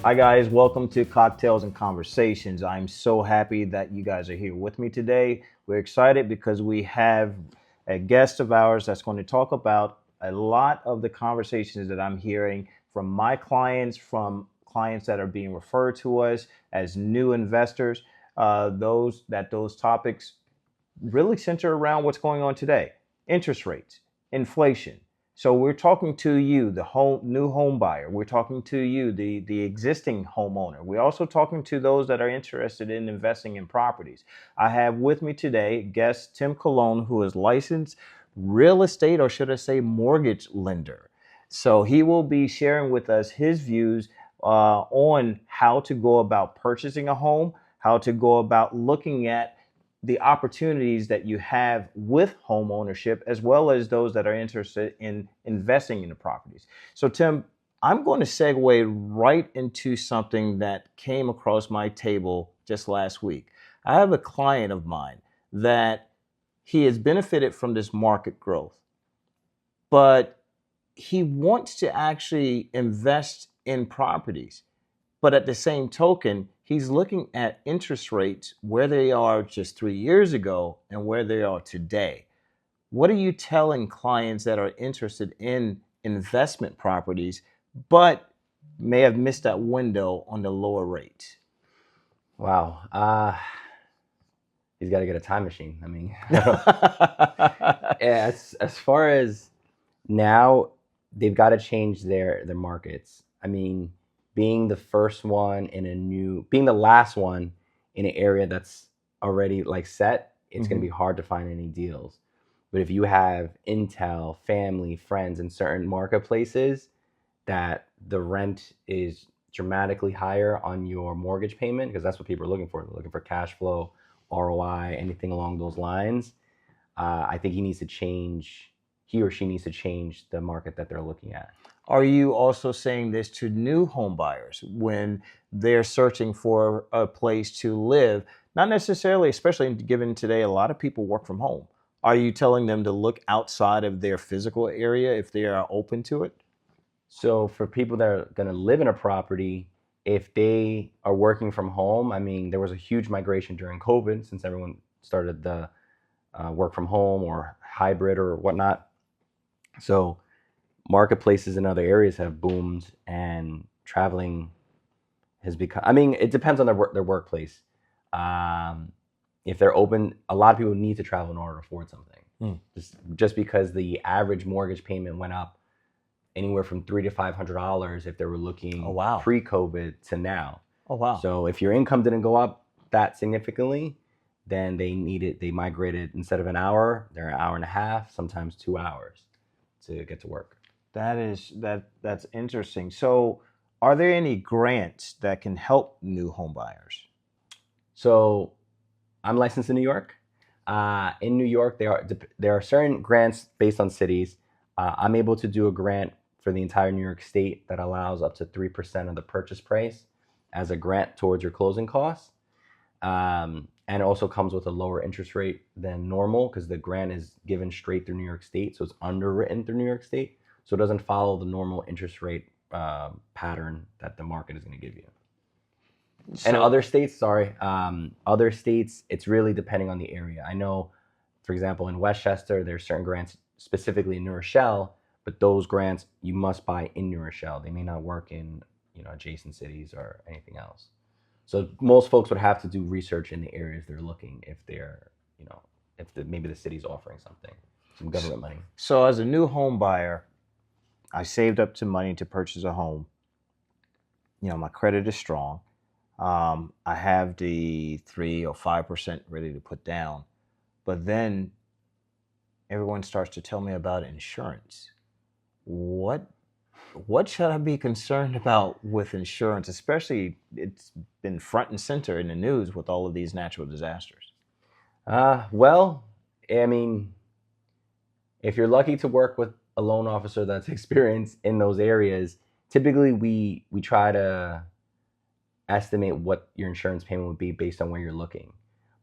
Hi, guys. Welcome to Cocktails and Conversations. I'm so happy that you guys are here with me today. We're excited because we have a guest of ours that's going to talk about a lot of the conversations that I'm hearing from my clients, from clients that are being referred to us as new investors. Those topics really center around what's going on today: interest rates, inflation. So we're talking to you, the new home buyer. We're talking to you, the existing homeowner. We're also talking to those that are interested in investing in properties. I have with me today guest Tim Colon, who is licensed real estate, or should I say mortgage lender. So he will be sharing with us his views on how to go about purchasing a home, how to go about looking at the opportunities that you have with home ownership, as well as those that are interested in investing in the properties. So, Tim, I'm going to segue right into something that came across my table just last week. I have a client of mine that he has benefited from this market growth, but he wants to actually invest in properties. But at the same token, he's looking at interest rates where they are just 3 years ago and where they are today. What are you telling clients that are interested in investment properties but may have missed that window on the lower rates? Wow. He's got to get a time machine. I mean, as far as now, they've got to change their markets. I mean, being the first one being the last one in an area that's already like set, it's going to be hard to find any deals. But if you have intel, family, friends in certain marketplaces that the rent is dramatically higher on your mortgage payment, because that's what people are looking for. They're looking for cash flow, ROI, anything along those lines. I think he or she needs to change the market that they're looking at. Are you also saying this to new home buyers when they're searching for a place to live? Not necessarily, especially given today, a lot of people work from home. Are you telling them to look outside of their physical area if they are open to it? So for people that are going to live in a property, if they are working from home, I mean, there was a huge migration during COVID since everyone started the work from home or hybrid or whatnot. So marketplaces in other areas have boomed, and traveling has become. I mean, it depends on their workplace. Um, if they're open, a lot of people need to travel in order to afford something. Just because the average mortgage payment went up anywhere from $300 to $500 if they were looking Oh, wow. pre-COVID to now. Oh, wow. So if your income didn't go up that significantly, then they migrated, instead of an hour, they're an hour and a half, sometimes 2 hours to get to work. That's interesting. So, are there any grants that can help new home buyers? So I'm licensed in New York. In New York, there are certain grants based on cities. I'm able to do a grant for the entire New York State that allows up to 3% of the purchase price as a grant towards your closing costs. And it also comes with a lower interest rate than normal because the grant is given straight through New York State. So it's underwritten through New York State. So it doesn't follow the normal interest rate pattern that the market is going to give you. And other states, it's really depending on the area. I know, for example, in Westchester, there's certain grants specifically in New Rochelle, but those grants you must buy in New Rochelle. They may not work in adjacent cities or anything else. So most folks would have to do research in the areas they're looking if they're, maybe the city's offering some government money. So, as a new home buyer, I saved up some money to purchase a home. My credit is strong. I have the 3 or 5% ready to put down, but then everyone starts to tell me about insurance. What should I be concerned about with insurance? Especially, it's been front and center in the news with all of these natural disasters. Well, I mean, if you're lucky to work with a loan officer that's experienced in those areas, typically we try to estimate what your insurance payment would be based on where you're looking.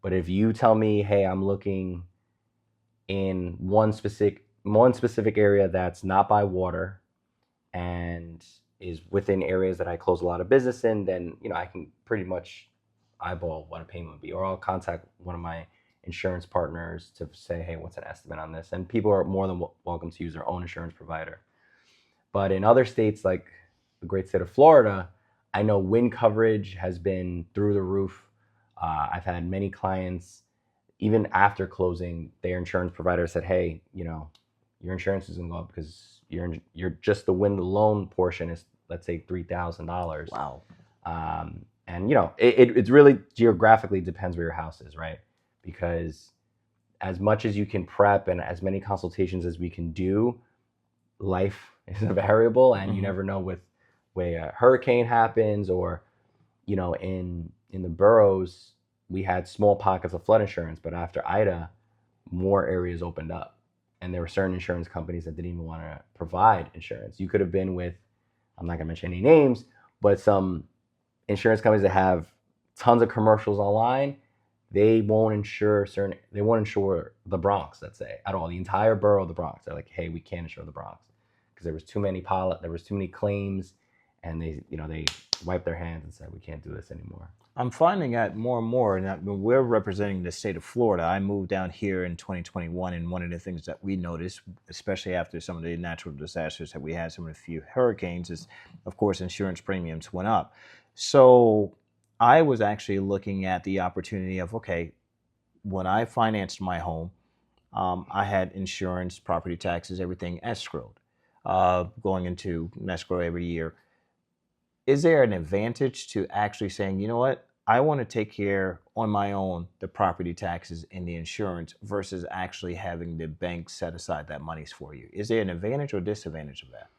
But if you tell me, hey, I'm looking in one specific area that's not by water and is within areas that I close a lot of business in, then I can pretty much eyeball what a payment would be, or I'll contact one of my insurance partners to say, hey, what's an estimate on this? And people are more than welcome to use their own insurance provider. But in other states like the great state of Florida, I know wind coverage has been through the roof. I've had many clients, even after closing, their insurance provider said, hey, your insurance is going to go up because you're just the wind alone portion is, let's say, $3,000. Wow. And it's really geographically depends where your house is, right? Because as much as you can prep and as many consultations as we can do, life is a variable, and you never know with way a hurricane happens, or in the boroughs we had small pockets of flood insurance, but after Ida, more areas opened up, and there were certain insurance companies that didn't even want to provide insurance. You could have been with, I'm not going to mention any names, but some insurance companies that have tons of commercials online, they won't insure the Bronx, let's say, at all, the entire borough of the Bronx. They're like, hey, we can't insure the Bronx because there was too many claims, and they wiped their hands and said, we can't do this anymore. I'm finding out more and more, and we're representing the state of Florida. I moved down here in 2021, and one of the things that we noticed, especially after some of the natural disasters that we had, some of the few hurricanes, is, of course, insurance premiums went up. So I was actually looking at the opportunity of, okay, when I financed my home, I had insurance, property taxes, everything escrowed, going into escrow every year. Is there an advantage to actually saying, you know what, I want to take care on my own the property taxes and the insurance versus actually having the bank set aside that money for you? Is there an advantage or disadvantage of that?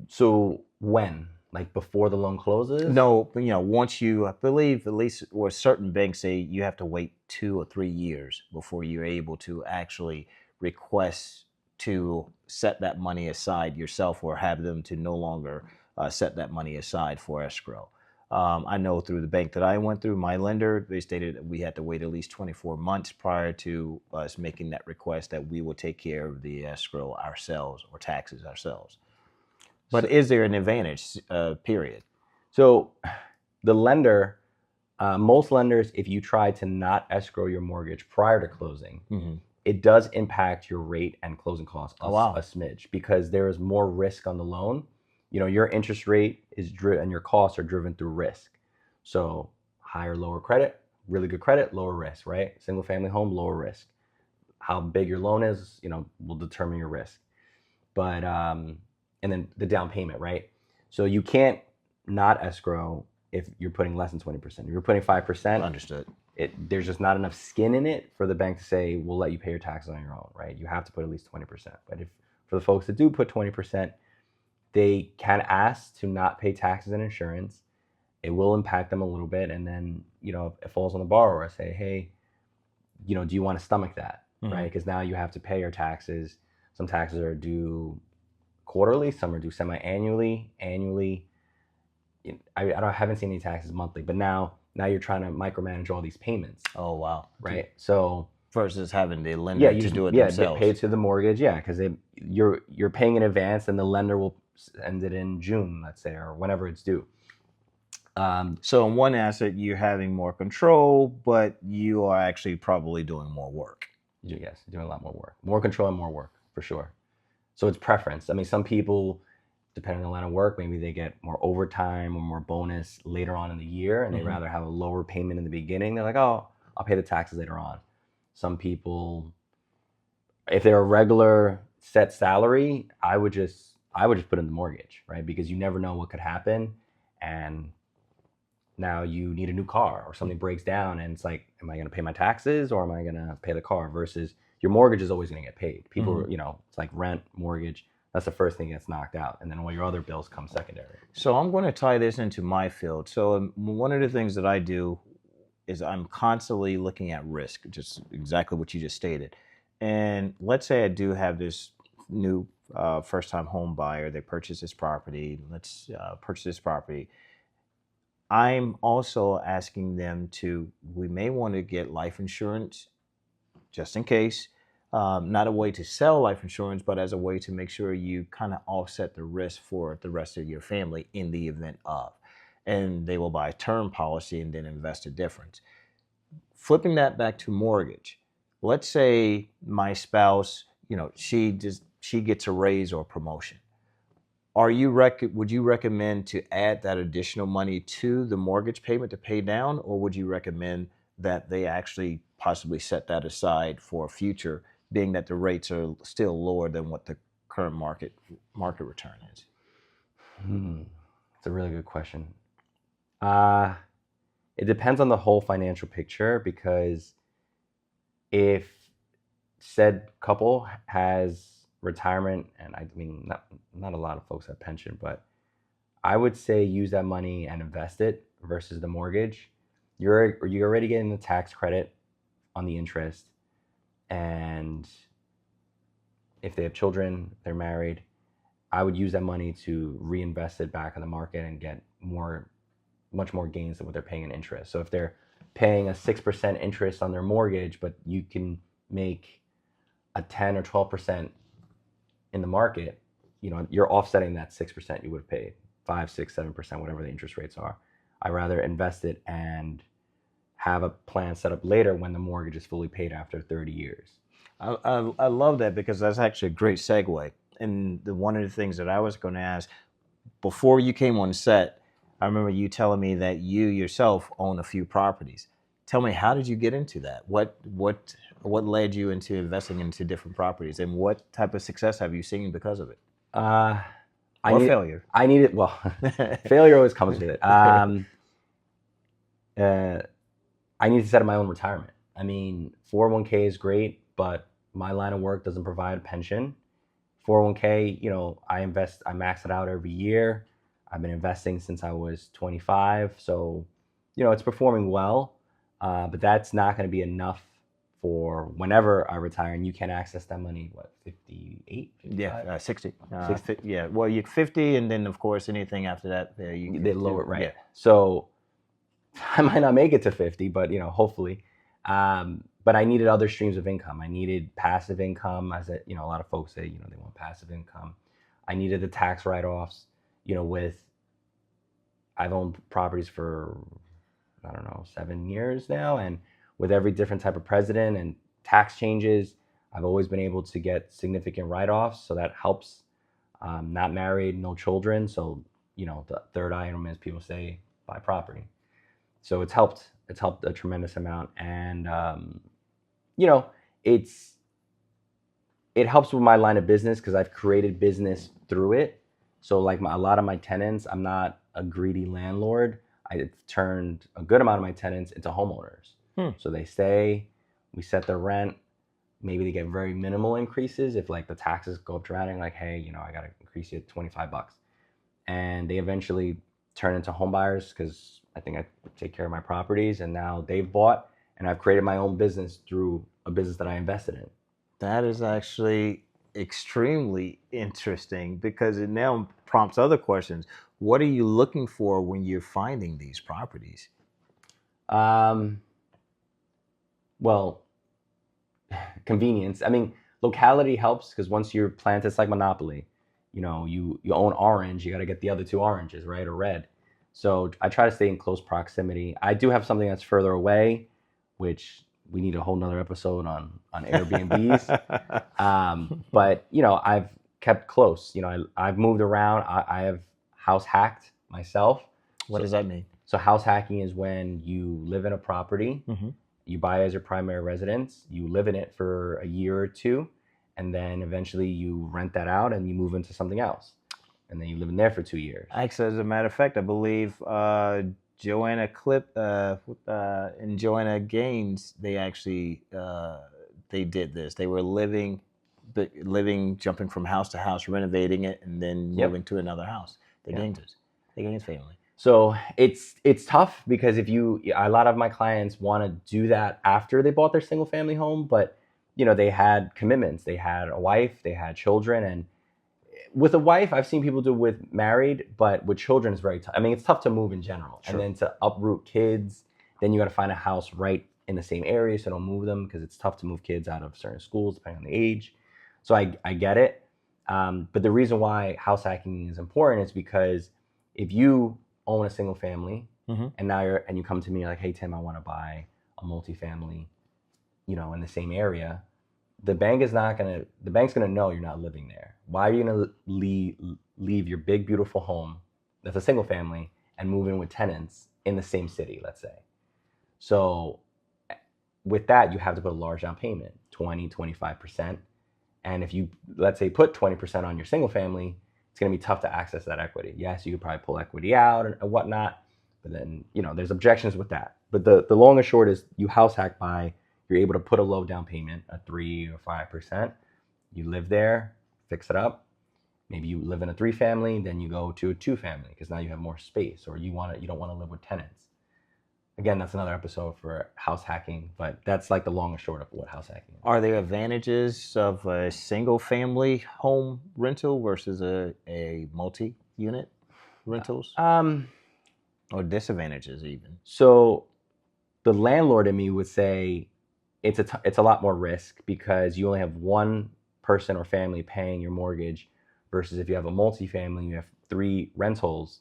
So when? Like before the loan closes? No, once you, I believe, at least, or certain banks say you have to wait 2 or 3 years before you're able to actually request to set that money aside yourself, or have them to no longer set that money aside for escrow. I know through the bank that I went through, my lender, they stated that we had to wait at least 24 months prior to us making that request that we will take care of the escrow ourselves or taxes ourselves. But is there an advantage, period? So the lender, most lenders, if you try to not escrow your mortgage prior to closing, it does impact your rate and closing costs a smidge, because there is more risk on the loan. Your interest rate is and your costs are driven through risk. So higher, lower credit, really good credit, lower risk, right? Single family home, lower risk. How big your loan is, will determine your risk. But, and then the down payment, right? So you can't not escrow if you're putting less than 20%. If you're putting 5%, Understood. There's just not enough skin in it for the bank to say, we'll let you pay your taxes on your own, right? You have to put at least 20%. But if for the folks that do put 20%, they can ask to not pay taxes and insurance. It will impact them a little bit. And then, it falls on the borrower. Say, hey, do you want to stomach that, right? Because now you have to pay your taxes. Some taxes are due quarterly, some are due semi-annually, annually. I haven't seen any taxes monthly, but now you're trying to micromanage all these payments. Oh, wow. Right? So versus having the lender to do it themselves. Pay to the mortgage, because you're paying in advance, and the lender will send it in June, let's say, or whenever it's due. So in one asset, you're having more control, but you are actually probably doing more work. Yes, doing a lot more work. More control and more work, for sure. So it's preference. I mean, some people, depending on the line of work, maybe they get more overtime or more bonus later on in the year, and they rather have a lower payment in the beginning. They're like, oh, I'll pay the taxes later on. Some people, if they're a regular set salary, I would just put in the mortgage, right? Because you never know what could happen, and now you need a new car or something breaks down, and it's like, am I going to pay my taxes or am I going to pay the car? Versus your mortgage is always going to get paid. People, it's like rent, mortgage. That's the first thing that gets knocked out, and then all your other bills come secondary. So I'm going to tie this into my field. So one of the things that I do is I'm constantly looking at risk, just exactly what you just stated. And let's say I do have this new first-time home buyer. They purchase this property. Let's purchase this property. I'm also asking them we may want to get life insurance just in case. not a way to sell life insurance, but as a way to make sure you kind of offset the risk for the rest of your family in the event of. And they will buy a term policy and then invest a difference. Flipping that back to mortgage, let's say my spouse, she gets a raise or a promotion. Would you recommend to add that additional money to the mortgage payment to pay down, or would you recommend that they actually possibly set that aside for a future, being that the rates are still lower than what the current market return is? It's a really good question. It depends on the whole financial picture, because if said couple has retirement, and I mean, not a lot of folks have pension, but I would say use that money and invest it versus the mortgage. You're already getting the tax credit on the interest, and if they have children, they're married, I would use that money to reinvest it back in the market and get much more gains than what they're paying in interest. So if they're paying a 6% interest on their mortgage, but you can make a 10 or 12% in the market, you're offsetting that 6% you would have paid, 5, 6, 7%, whatever the interest rates are. I rather invest it and have a plan set up later when the mortgage is fully paid after 30 years. I love that, because that's actually a great segue. And one of the things that I was going to ask before you came on set, I remember you telling me that you yourself own a few properties. Tell me, how did you get into that? What led you into investing into different properties, and what type of success have you seen because of it? Failure? Well, failure always comes with it. I need to set up my own retirement. I mean, 401k is great, but my line of work doesn't provide a pension. 401k, I max it out every year. I've been investing since I was 25, so it's performing well, but that's not going to be enough for whenever I retire, and you can access that money, 58? 55? Yeah, 60. 60. Yeah, well, you're 50, and then, of course, anything after that, they lower it, right? Yeah. Yeah. So I might not make it to 50, but, hopefully. But I needed other streams of income. I needed passive income, as a lot of folks say, they want passive income. I needed the tax write-offs, I've owned properties for, 7 years now. And with every different type of president and tax changes, I've always been able to get significant write-offs. So that helps. Not married, no children. So, the third item, as people say, buy property. So it's helped a tremendous amount. And, it helps with my line of business, because I've created business through it. So like a lot of my tenants, I'm not a greedy landlord. I've turned a good amount of my tenants into homeowners. So they stay, we set their rent. Maybe they get very minimal increases. If like the taxes go up dramatically, like, hey, I got to increase you $25. And they eventually turn into home buyers, because I think I take care of my properties, and now they've bought, and I've created my own business through a business that I invested in. That is actually extremely interesting, because it now prompts other questions. What are you looking for when you're finding these properties? Well, convenience. I mean, locality helps, because once you're planted, it's like Monopoly. You own orange, you got to get the other 2 oranges, right, or red. So I try to stay in close proximity. I do have something that's further away, which we need a whole nother episode on Airbnbs. But I've kept close. I've moved around. I have house hacked myself. What does that mean? So house hacking is when you live in a property, Mm-hmm. you buy it as your primary residence, you live in it for a year or 2, and then eventually you rent that out and you move into something else, and then you live in there for 2 years. Actually, as a matter of fact, I believe Joanna and Joanna Gaines, they actually they did this. They were living, jumping from house to house, renovating it, and then moving to another house. The Gaines family. So it's tough, because a lot of my clients want to do that after they bought their single family home, but they had commitments. They had a wife, they had children, and with a wife, I've seen people do it with married, but with children, it's very tough. I mean, it's tough to move in general. Sure. And then to uproot kids, then you got to find a house right in the same area, so don't move them because it's tough to move kids out of certain schools depending on the age. So I get it. But the reason why house hacking is important is because if you own a single family and now you come to me like, hey Tim, I want to buy a multifamily, in the same area, the bank's gonna know you're not living there. Why are you gonna leave your big beautiful home that's a single family and move in with tenants in the same city, let's say? So with that, you have to put a large down payment, 20-25%. And if you, let's say, put 20% on your single family, it's going to be tough to access that equity. Yes, you could probably pull equity out and whatnot, but then, there's objections with that. But the long and short is you house hack by, you're able to put a low down payment, a 3 or 5%. You live there, fix it up. Maybe you live in a 3 family, then you go to a 2 family because now you have more space, or you don't want to live with tenants. Again, that's another episode for house hacking, but that's like the long and short of what house hacking is. Are there advantages of a single family home rental versus a multi-unit rentals? Or disadvantages even? So the landlord in me would say it's a lot more risk because you only have one person or family paying your mortgage versus if you have a multifamily, you have 3 rentals.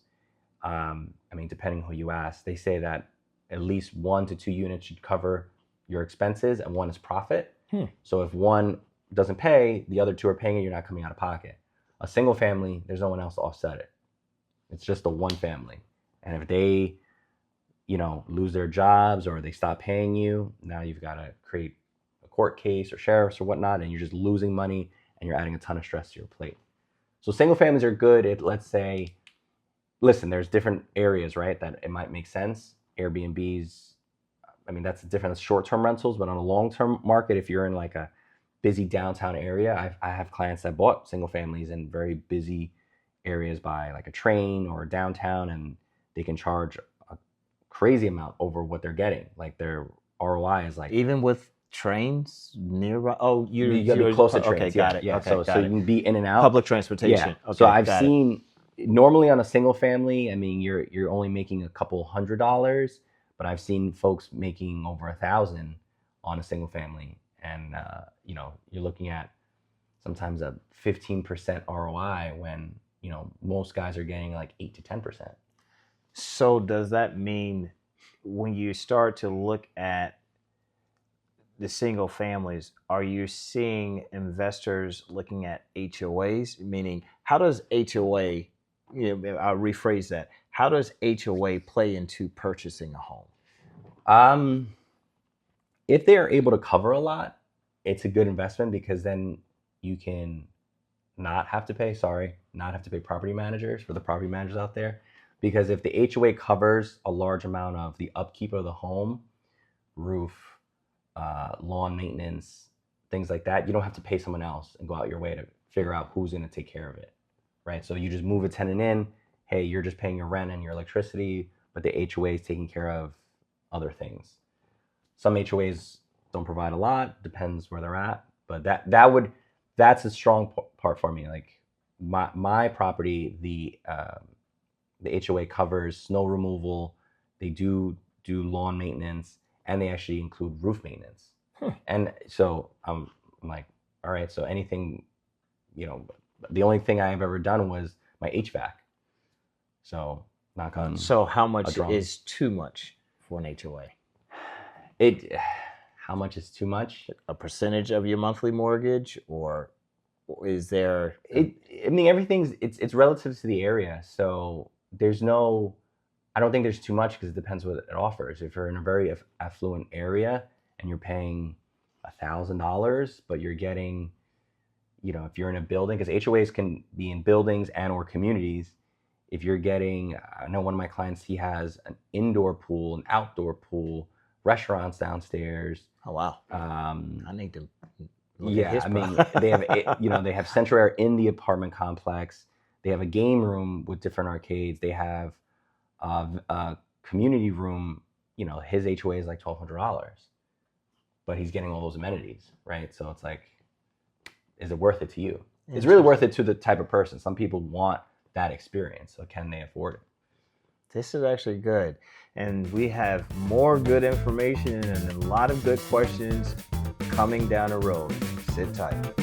Depending who you ask, they say that at least 1 to 2 units should cover your expenses and 1 is profit. So if 1 doesn't pay, the other 2 are paying it, you're not coming out of pocket. A single family, there's no one else to offset it. It's just the one family. And if they, lose their jobs or they stop paying you, now you've got to create a court case or sheriffs or whatnot, and you're just losing money and you're adding a ton of stress to your plate. So single families are good at, let's say, listen, there's different areas, right, that it might make sense. Airbnbs, that's different than short-term rentals, but on a long-term market, if you're in like a busy downtown area, I have clients that bought single families in very busy areas by like a train or downtown, and they can charge a crazy amount over what they're getting. Like their ROI is like, even with trains nearby. Oh, you gotta be close to trains. Okay, got it. Yeah, Okay, so got it. you can be in and out. Public transportation. Yeah. Okay, So I've got seen normally on a single family, you're only making a couple $100, but I've seen folks making over 1,000 on a single family, and you're looking at sometimes a 15% ROI when most guys are getting like 8 to 10%. So does that mean when you start to look at the single families, are you seeing investors looking at HOAs? Meaning, how does HOA, I'll rephrase that. How does HOA play into purchasing a home? If they are able to cover a lot, it's a good investment because then you can not have to pay property managers, for the property managers out there. Because if the HOA covers a large amount of the upkeep of the home, roof, lawn maintenance, things like that, you don't have to pay someone else and go out your way to figure out who's going to take care of it, right? So you just move a tenant in, hey, you're just paying your rent and your electricity, but the HOA is taking care of other things. Some HOAs don't provide a lot, depends where they're at, but that's a strong part for me. Like my property, the HOA covers snow removal, they do lawn maintenance, and they actually include roof maintenance. And so I'm like, all right, so anything, the only thing I've ever done was my HVAC. So knock on. So how much is too much for an HOA? How much is too much? A percentage of your monthly mortgage, or is there? Everything's it's relative to the area. So I don't think there's too much because it depends what it offers. If you're in a very affluent area and you're paying $1,000, but you're getting, if you're in a building, because HOAs can be in buildings and or communities. If you're getting, I know one of my clients, he has an indoor pool, an outdoor pool, restaurants downstairs. Oh wow! I need to. They have central air in the apartment complex. They have a game room with different arcades. They have a community room. His HOA is like $1,200, but he's getting all those amenities, right? So it's like, is it worth it to you? It's really worth it to the type of person. Some people want that experience, so can they afford it? This is actually good. And we have more good information and a lot of good questions coming down the road. Sit tight.